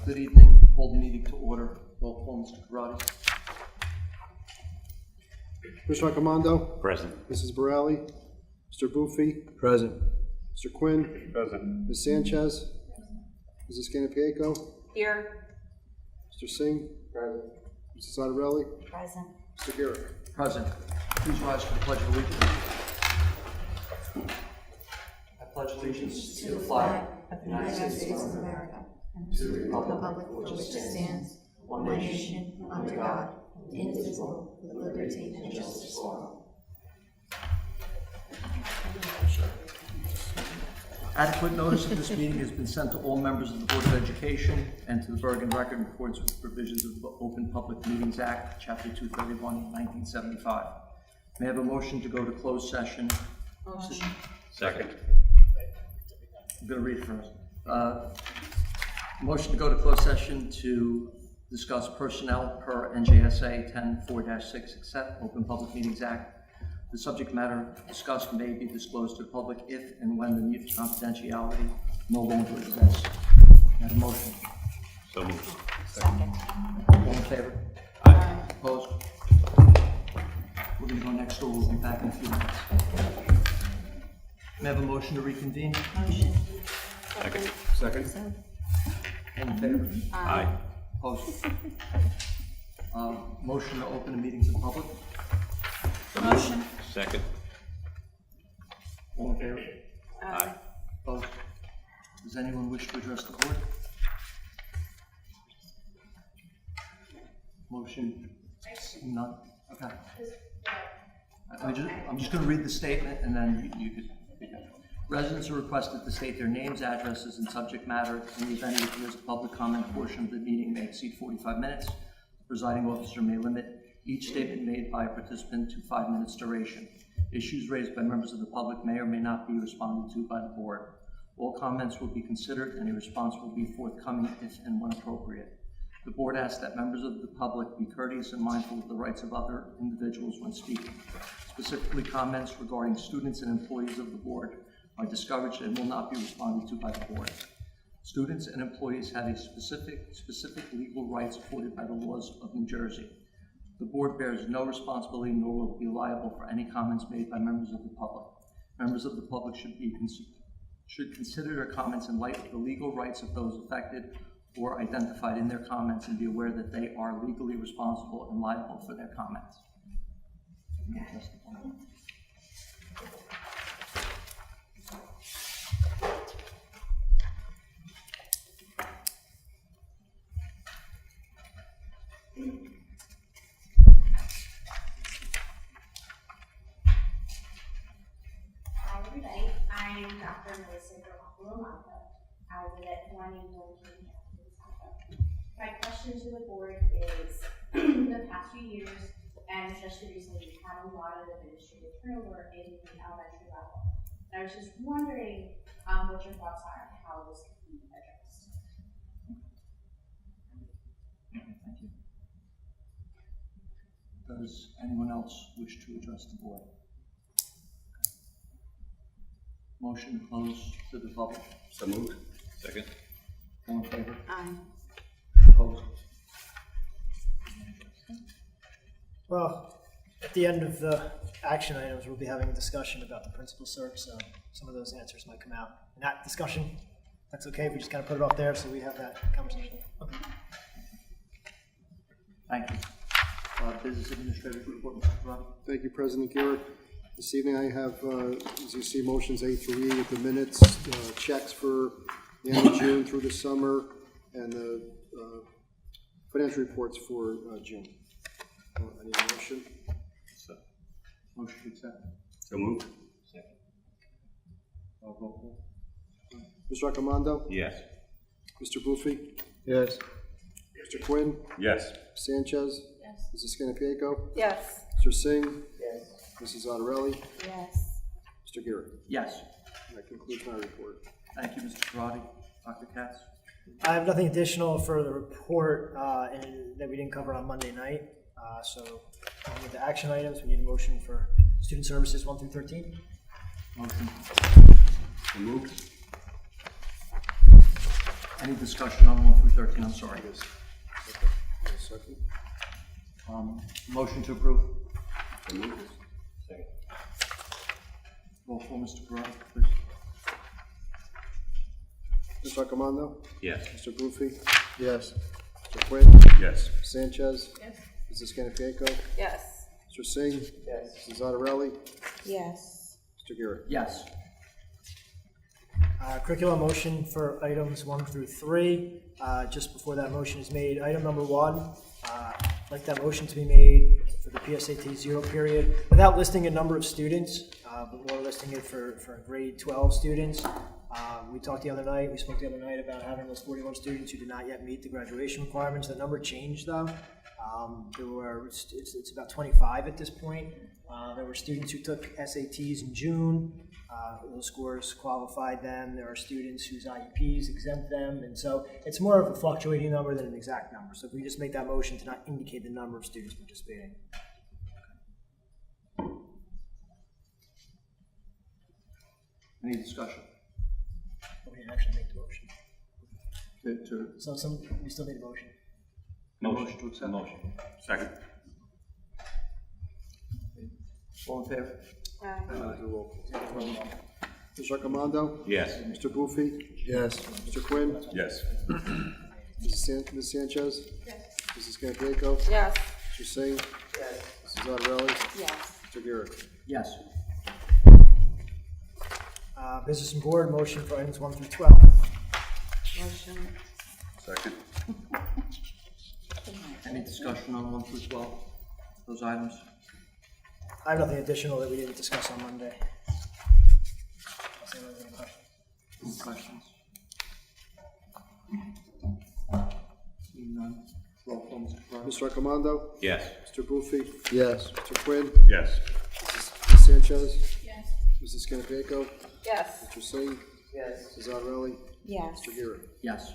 Good evening. Call the meeting to order. Roll call, Mr. Karati. Mr. Raccomando? Present. Mrs. Borelli? Mr. Buffi? Present. Mr. Quinn? Present. Ms. Sanchez? Mrs. Canipiaco? Here. Mr. Singh? Present. Mrs. Ottarelli? Present. Mr. Garrett? Present. Please rise for the Pledge of Allegiance. I pledge allegiance to the flag of the United States of America and to the republic for which it stands, one nation, under God, indivisible, with liberty and justice for all. Adequate notice of this meeting has been sent to all members of the Board of Education and to the Bergen Record in accordance with the provisions of the Open Public Meetings Act, Chapter 231, 1975. May I have a motion to go to closed session? Motion. Second. I'm going to read it first. Motion to go to closed session to discuss personnel per NJSA 10-4-6, except Open Public Meetings Act. The subject matter discussed may be disclosed to the public if and when the need for confidentiality no longer exists. May I have a motion? So moved. Second. All in favor? Aye. Opposed? We're going to go next door. We'll be back in a few minutes. May I have a motion to reconvene? Motion. Second. Second. All in favor? Aye. Opposed? Motion to open the meeting to the public? Motion. Second. All in favor? Aye. Opposed? Does anyone wish to address the board? Motion? None? Okay. I'm just going to read the statement and then you could begin. Residents are requested to state their names, addresses, and subject matter. In the event it appears a public comment portion of the meeting may exceed 45 minutes. The presiding officer may limit each statement made by a participant to 5 minutes duration. Issues raised by members of the public may or may not be responded to by the board. All comments will be considered and a response will be forthcoming if and when appropriate. The board asks that members of the public be courteous and mindful of the rights of other individuals when speaking. Specifically, comments regarding students and employees of the board are discouraged and will not be responded to by the board. Students and employees have a specific legal rights afforded by the laws of New Jersey. The board bears no responsibility nor will it be liable for any comments made by members of the public. Members of the public should consider their comments in light of the legal rights of those affected or identified in their comments and be aware that they are legally responsible and liable for their comments. Hi everybody, I'm Dr. Melissa Garofalo-Monto. I live at 181 King Avenue. My question to the board is, the past few years, and especially recently, we've had a lot of administrative turnover in the elementary level. And I was just wondering what your thoughts are on how this could be addressed. Thank you. Does anyone else wish to address the board? Motion to close to the public. So moved. Second. All in favor? Aye. Opposed? Well, at the end of the action items, we'll be having a discussion about the principal search, so some of those answers might come out in that discussion. That's okay if we just kind of put it off there so we have that conversation. Okay. Thank you. Business Administrative Report, Mr. Karati. Thank you, President Garrett. This evening I have, as you see, motions A through E with the minutes, checks for the end of June through the summer, and the financial reports for June. I need a motion. Motion to accept. So moved. Second. Roll call. Mr. Raccomando? Yes. Mr. Buffi? Yes. Mr. Quinn? Yes. Sanchez? Yes. Mrs. Canipiaco? Yes. Mr. Singh? Yes. Mrs. Ottarelli? Yes. Mr. Garrett? Yes. That concludes my report. Thank you, Mr. Karati. Dr. Katz. I have nothing additional for the report that we didn't cover on Monday night. So looking at the action items, we need a motion for student services 1 through 13. Motion. So moved. Any discussion on 1 through 13? I'm sorry. Second. Motion to approve. So moved. Second. Roll call, Mr. Corrado, please. Mr. Accomando? Yes. Mr. Boothby? Yes. Mr. Quinn? Yes. Sanchez? Yes. Mrs. Canipico? Yes. Mr. Singh? Yes. Mrs. Zattarelli? Yes. Mr. Garrett? Yes. Curriculum motion for items 1 through 3. Just before that motion is made, item number 1, I'd like that motion to be made for the PSAT 0 period without listing a number of students, but more listing it for grade 12 students. We spoke the other night about having those 41 students who did not yet meet the graduation requirements. The number changed though. It's about 25 at this point. There were students who took SATs in June. Those scores qualified them. There are students whose IEPs exempt them. And so it's more of a fluctuating number than an exact number. So if we just make that motion to not indicate the number of students participating. Any discussion? We didn't actually make the motion. To We still need a motion. Motion to accept. Motion. Second. All in favor? Mr. Accomando? Yes. Mr. Boothby? Yes. Mr. Quinn? Yes. Ms. Sanchez? Yes. Mrs. Canipico? Yes. Mr. Singh? Yes. Mrs. Zattarelli? Yes. Mr. Garrett? Yes. Business and board motion for items 1 through 12. Motion. Second. Any discussion on 1 through 12? Those items? I have nothing additional that we didn't discuss on Monday. Unless anyone has any questions. Any questions? Seeing none. Roll call, Mr. Corrado. Mr. Accomando? Yes. Mr. Boothby? Yes. Mr. Quinn? Yes. Ms. Sanchez? Yes. Mrs. Canipico? Yes. Mr. Singh? Yes. Mrs. Zattarelli? Yes. Mr. Garrett? Yes.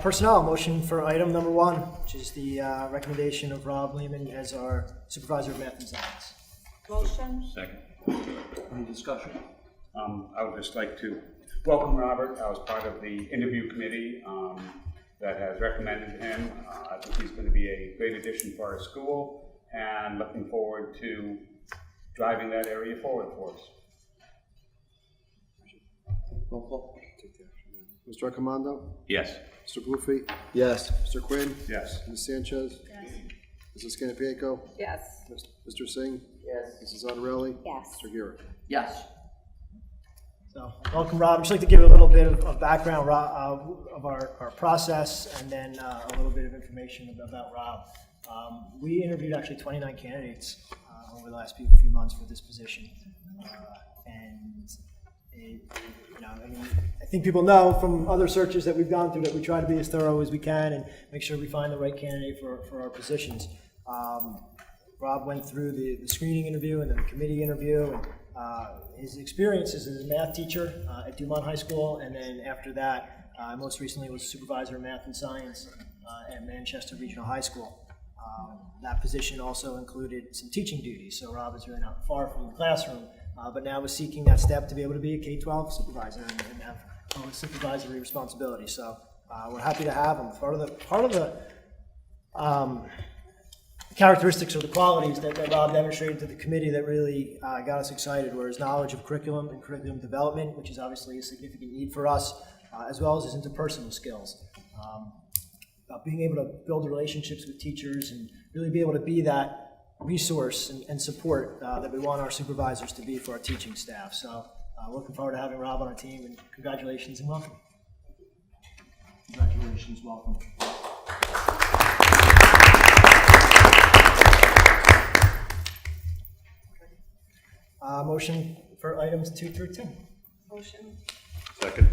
Personnel, motion for item number 1, which is the recommendation of Rob Lehman as our supervisor of math and science. Motion. Second. Any discussion? I would just like to welcome Robert. I was part of the interview committee that has recommended him. I think he's going to be a great addition for our school and looking forward to driving that area forward for us. Roll call. Mr. Accomando? Yes. Mr. Boothby? Yes. Mr. Quinn? Yes. Ms. Sanchez? Yes. Mrs. Canipico? Yes. Mr. Singh? Yes. Mrs. Zattarelli? Yes. Mr. Garrett? Yes. So, welcome, Rob. I'd just like to give a little bit of background of our process and then a little bit of information about Rob. We interviewed actually 29 candidates over the last few months for this position. I think people know from other searches that we've gone through that we try to be as thorough as we can and make sure we find the right candidate for our positions. Rob went through the screening interview and then the committee interview. And, his experiences as a math teacher at Dumont High School, and then after that, most recently was supervisor of math and science at Manchester Regional High School. That position also included some teaching duties, so Rob is really not far from the classroom, but now is seeking that step to be able to be a K-12 supervisor and have supervisory responsibility. So we're happy to have him. Part of the characteristics or the qualities that Rob demonstrated to the committee that really got us excited were his knowledge of curriculum and curriculum development, which is obviously a significant need for us, as well as his interpersonal skills. Being able to build relationships with teachers and really be able to be that resource and support that we want our supervisors to be for our teaching staff. So looking forward to having Rob on our team, and congratulations and welcome. Congratulations, welcome. Motion for items 2 through 10. Motion. Second.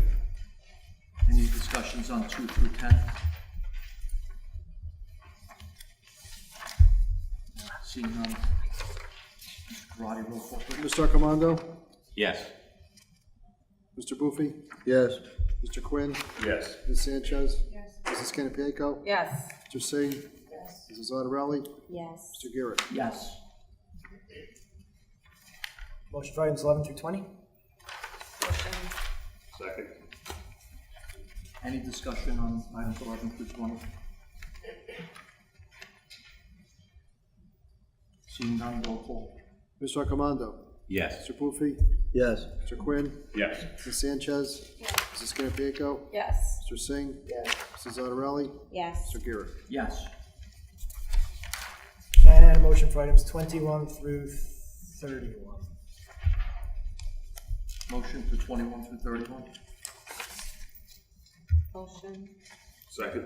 Any discussions on 2 through 10? Seeing none. Mr. Karati, roll call, please. Mr. Accomando? Yes. Mr. Boothby? Yes. Mr. Quinn? Yes. Ms. Sanchez? Yes. Mrs. Canipico? Yes. Mr. Singh? Yes. Mrs. Zattarelli? Yes. Mr. Garrett? Yes. Motion for items 11 through 20. Motion. Second. Any discussion on items 11 through 20? Seeing none, roll call. Mr. Arcomando. Yes. Mr. Buffi. Yes. Mr. Quinn. Yes. Mrs. Sanchez. Yes. Mrs. Canipico. Yes. Mr. Singh. Mrs. Zattarelli. Yes. Mr. Garrett. Yes. And a motion for items 21 through 31. Motion for 21 through 31. Motion. Second.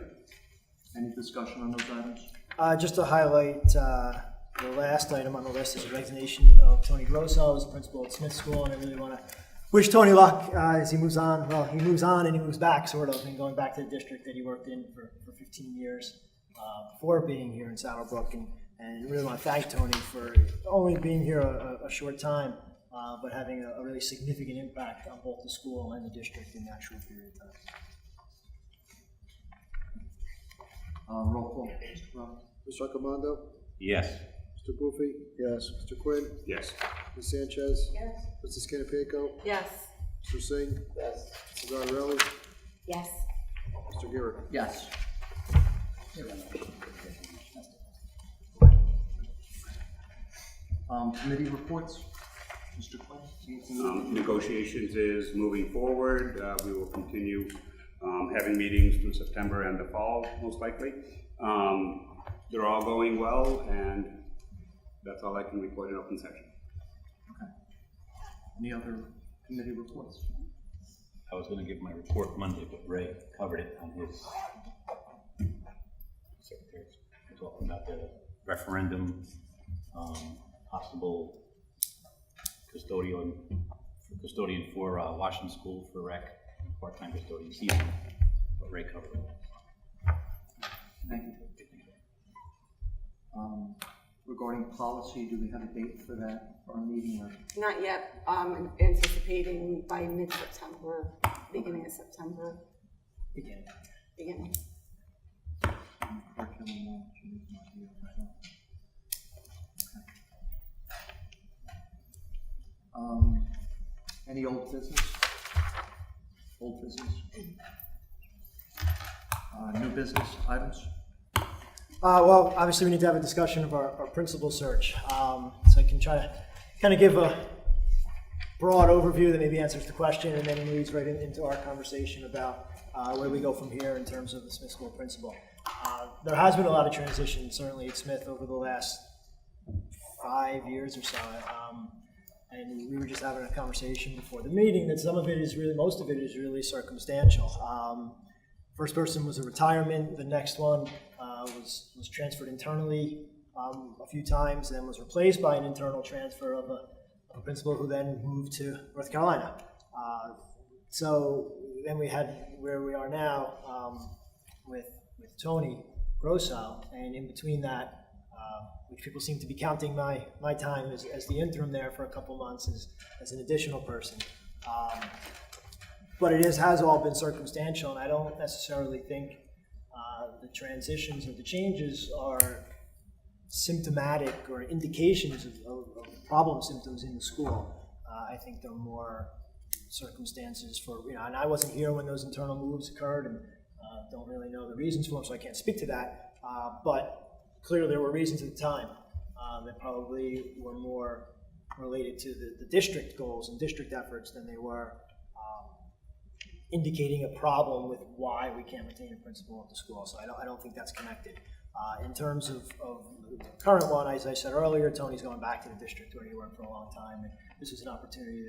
Any discussion on those items? Just to highlight, the last item on the list is the resignation of Tony Grosso as principal at Smith School, and I really want to wish Tony luck as he moves on. Well, he moves on and he moves back, sort of, and going back to the district that he worked in for 15 years before being here in Saddlebrook, and really want to thank Tony for only being here a short time, but having a really significant impact on both the school and the district in that short period of time. Roll call. Mr. Brown? Mr. Arcomando. Yes. Mr. Buffi. Yes. Mr. Quinn. Yes. Ms. Sanchez. Yes. Mrs. Canipico. Yes. Mr. Singh. Yes. Mrs. Zattarelli. Yes. Mr. Garrett. Yes. Committee reports. Mr. Quinn? Negotiations is moving forward. We will continue having meetings through September and the fall, most likely. They're all going well, and that's all I can report in open session. Okay. Any other committee reports? I was gonna give my report Monday, but Ray covered it on his secretary. We're talking about the referendum, possible custodian for Washington School for rec, part-time custodian season, but Ray covered it. Thank you. Regarding policy, do we have a date for that, for our meeting, or? Not yet. Anticipating by mid-September, beginning of September, Beginning. beginning. Any old business? Old business? New business items? Well, obviously we need to have a discussion of our principal search. So I can try to kind of give a broad overview that maybe answers the question and then leads right into our conversation about where we go from here in terms of the Smith School principal. There has been a lot of transition, certainly at Smith, over the last 5 years or so. And we were just having a conversation before the meeting that most of it is really circumstantial. First person was a retirement. The next one was transferred internally a few times, and was replaced by an internal transfer of a principal who then moved to North Carolina. So then we had where we are now with Tony Grosso, and in between that, which people seem to be counting my time as the interim there for a couple months as an additional person. But it has all been circumstantial, and I don't necessarily think the transitions or the changes are symptomatic or indications of problem symptoms in the school. I think they're more circumstances for, and I wasn't here when those internal moves occurred, and don't really know the reasons for them, so I can't speak to that. But clearly there were reasons at the time that probably were more related to the district goals and district efforts than they were indicating a problem with why we can't retain a principal at the school. So I don't think that's connected. In terms of the current one, as I said earlier, Tony's going back to the district where he worked for a long time, and this is an opportunity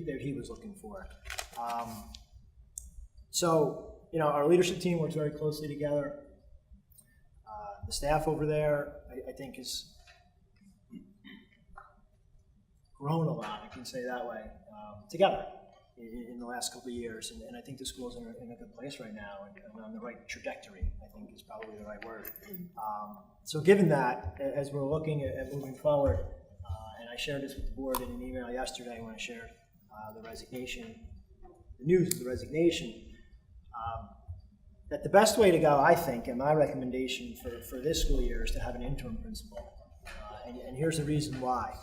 that he was looking for. So our leadership team works very closely together. The staff over there, I think, has grown a lot, I can say that way, together in the last couple of years. And I think the school's in a good place right now, and on the right trajectory, I think is probably the right word. So given that, as we're looking at moving forward, and I shared this with the board in an email yesterday when I shared the news of the resignation, that the best way to go, I think, and my recommendation for this school year is to have an interim principal. And here's the reason why,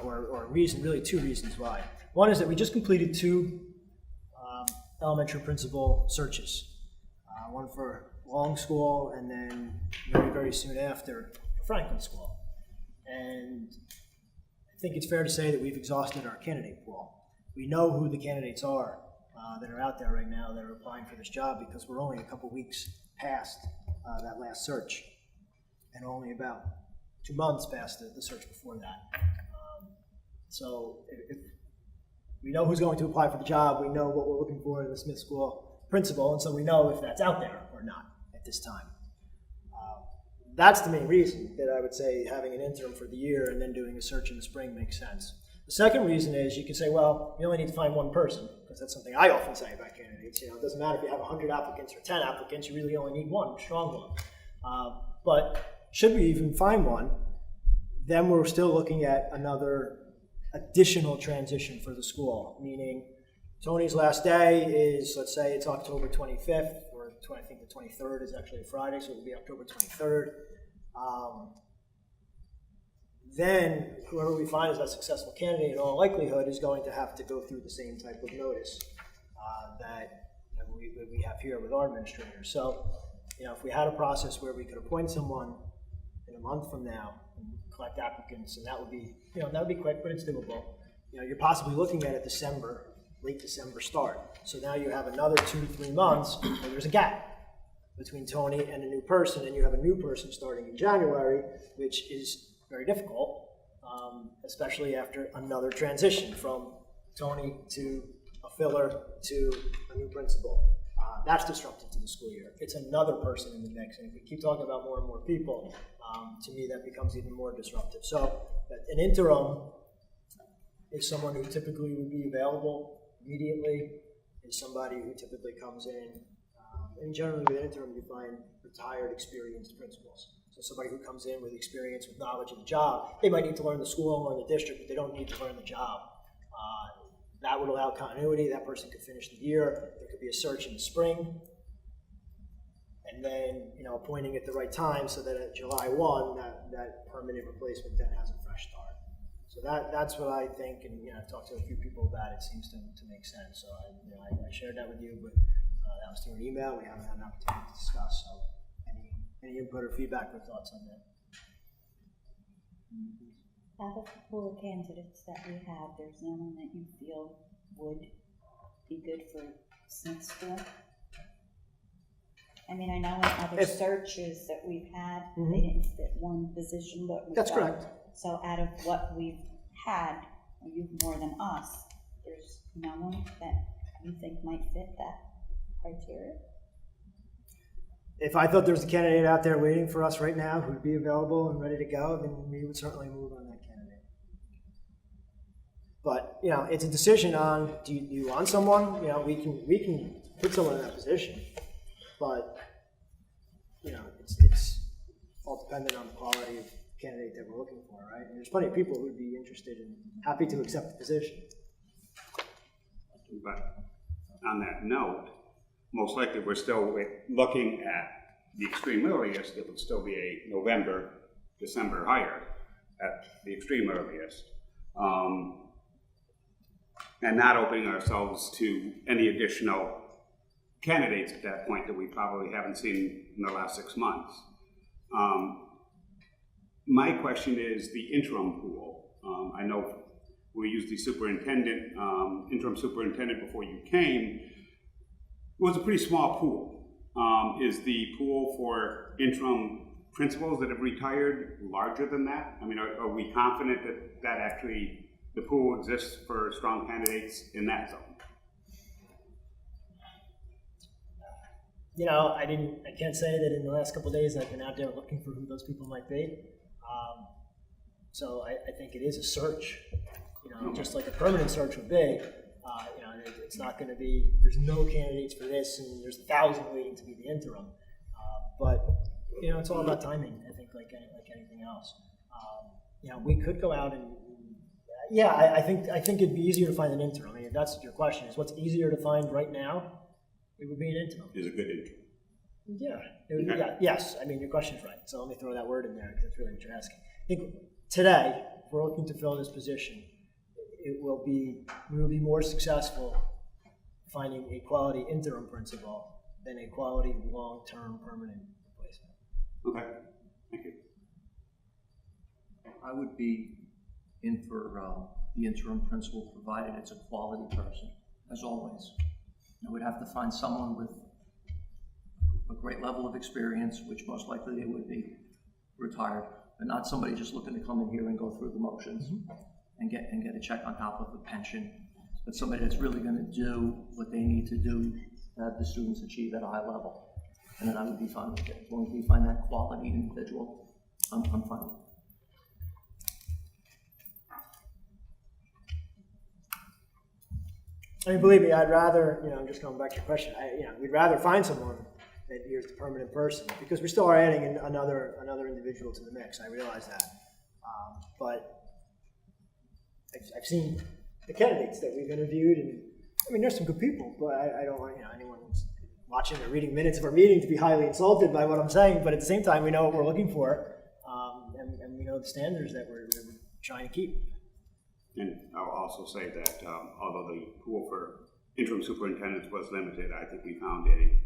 or really two reasons why. One is that we just completed 2 elementary principal searches. One for Long School, and then very, very soon after, Franklin School. And I think it's fair to say that we've exhausted our candidate pool. We know who the candidates are that are out there right now that are applying for this job, because we're only a couple weeks past that last search, and only about 2 months past the search before that. So if we know who's going to apply for the job, we know what we're looking for in the Smith School principal, and so we know if that's out there or not at this time. That's the main reason that I would say having an interim for the year and then doing a search in the spring makes sense. The second reason is you can say, well, you only need to find one person, because that's something I often say about candidates. It doesn't matter if you have 100 applicants or 10 applicants, you really only need one strong one. But should we even find one, then we're still looking at another additional transition for the school, meaning Tony's last day is, let's say it's October 25th, or I think the 23rd is actually a Friday, so it will be October 23rd. Then whoever we find as that successful candidate in all likelihood is going to have to go through the same type of notice that we have here with our administrators. So, if we had a process where we could appoint someone in a month from now and collect applicants, and that would be, that would be quick, but it's doable. You're possibly looking at a December, late December start. So now you have another 2 to 3 months where there's a gap between Tony and a new person, and you have a new person starting in January, which is very difficult, especially after another transition from Tony to a filler to a new principal. That's disruptive to the school year. It's another person in the mix, and if we keep talking about more and more people, to me that becomes even more disruptive. So an interim is someone who typically would be available immediately, is somebody who typically comes in, and generally with an interim you find retired, experienced principals. So somebody who comes in with experience, with knowledge of the job. They might need to learn the school and learn the district, but they don't need to learn the job. That would allow continuity. That person could finish the year. There could be a search in the spring, and then appointing at the right time so that at July 1, that permanent replacement then has a fresh start. So that's what I think, and I've talked to a few people about it. Seems to make sense. So I shared that with you, but that was through an email. We haven't had an opportunity to discuss. So any input or feedback or thoughts on that? Out of the pool of candidates that we have, there's no one that you feel would be good for Smith School? I mean, I know in other searches that we've had, they didn't fit one position, but we've That's got, correct. So out of what we've had, you more than us, there's no one that you think might fit that criteria? If I thought there was a candidate out there waiting for us right now who'd be available and ready to go, then we would certainly move on that candidate. But it's a decision on, do you want someone? We can put someone in that position, but it's all dependent on the quality of candidate that we're looking for, right? And there's plenty of people who'd be interested and happy to accept the position. But on that note, most likely we're still looking at the extreme earliest. It would still be a November, December hire at the extreme earliest. And not opening ourselves to any additional candidates at that point that we probably haven't seen in the last 6 months. My question is the interim pool. I know we used the superintendent, interim superintendent before you came. It was a pretty small pool. Is the pool for interim principals that have retired larger than that? I mean, are we confident that actually the pool exists for strong candidates in that zone? I can't say that in the last couple of days I've been out there looking for who those people might be. So I think it is a search, just like a permanent search would be. It's not going to be, there's no candidates for this and there's 1,000 waiting to be the interim. But it's all about timing, I think, like anything else. We could go out and, I think it'd be easier to find an interim. I mean, if that's your question, is what's easier to find right now? It would be an interim. Is a good interim. Yeah, it would be, yes. I mean, your question's right. So let me throw that word in there because that's really what you're asking. I think today, if we're looking to fill this position, we will be more successful finding a quality interim principal than a quality long-term permanent replacement. Okay, thank you. I would be in for the interim principal, provided it's a quality person, as always. I would have to find someone with a great level of experience, which most likely they would be retired, but not somebody just looking to come in here and go through the motions and get a check on top of a pension, but somebody that's really going to do what they need to do to have the students achieve at a high level. And then I would be fine with it. As long as we find that quality individual, I'm fine with it. I mean, believe me, I'd rather, I'm just going back to your question, we'd rather find someone that here's the permanent person, because we still are adding in another individual to the mix, I realize that. But I've seen the candidates that we've interviewed, and, I mean, there's some good people, but I don't want, anyone who's watching or reading minutes of our meeting to be highly insulted by what I'm saying, but at the same time, we know what we're looking for, and we know the standards that we're trying to keep. And I'll also say that although the pool for interim superintendents was limited, I think we found an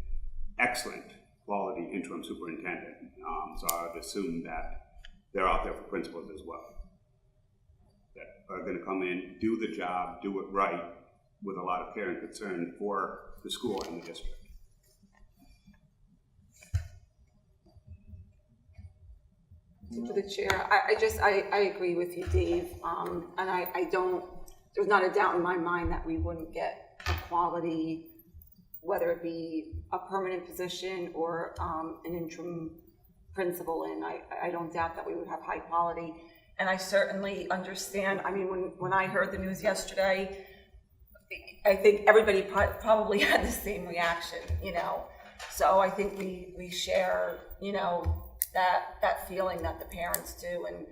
excellent quality interim superintendent. So I would assume that they're out there for principals as well, that are going to come in, do the job, do it right, with a lot of care and concern for the school and the district. To the chair, I agree with you, Dave, and I don't, there's not a doubt in my mind that we wouldn't get a quality, whether it be a permanent position or an interim principal, and I don't doubt that we would have high quality. And I certainly understand, I mean, when I heard the news yesterday, I think everybody probably had the same reaction, So I think we share, that feeling that the parents do. And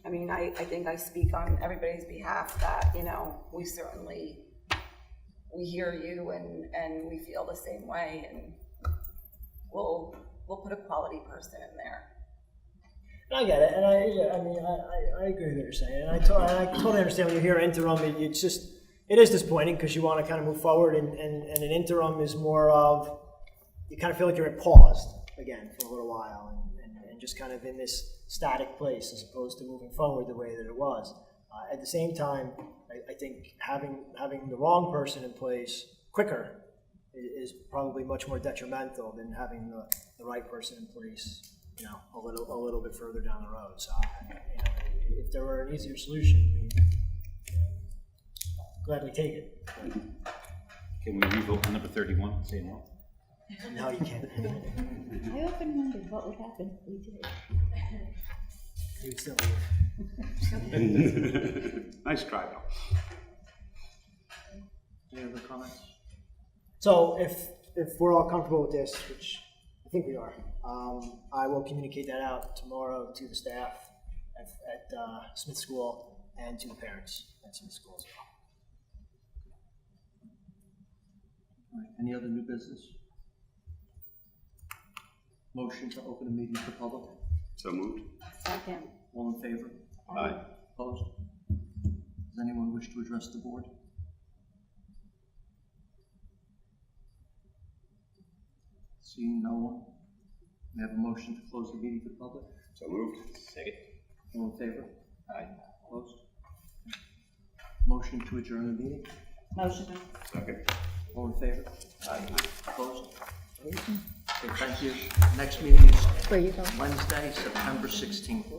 I mean, I think I speak on everybody's behalf that, we certainly, we hear you and we feel the same way, and we'll put a quality person in there. I get it, and I agree with what you're saying, and I totally understand when you hear interim, it is disappointing because you want to kind of move forward, and an interim is more of, you kind of feel like you're at paused again for a little while, and just kind of in this static place as opposed to moving forward the way that it was. At the same time, I think having the wrong person in place quicker is probably much more detrimental than having the right person in place, a little bit further down the road. So, if there were an easier solution, we'd gladly take it. Can we revote on number 31, say no? No, you can't. I often wondered what would happen if we did. You would still leave. Nice try, though. Any other comments? So if we're all comfortable with this, which I think we are, I will communicate that out tomorrow to the staff at Smith School and to the parents at Smith School as well. All right, any other new business? Motion to open a meeting for public. So moved. Second. All in favor? Aye. Opposed? Does anyone wish to address the board? Seeing no one, we have a motion to close the meeting to the public. So moved. Second. All in favor? Aye. Opposed? Motion to adjourn the meeting. Motion. Second. All in favor? Aye. Opposed? Okay, thank you. Next meeting is Wednesday, September 16th.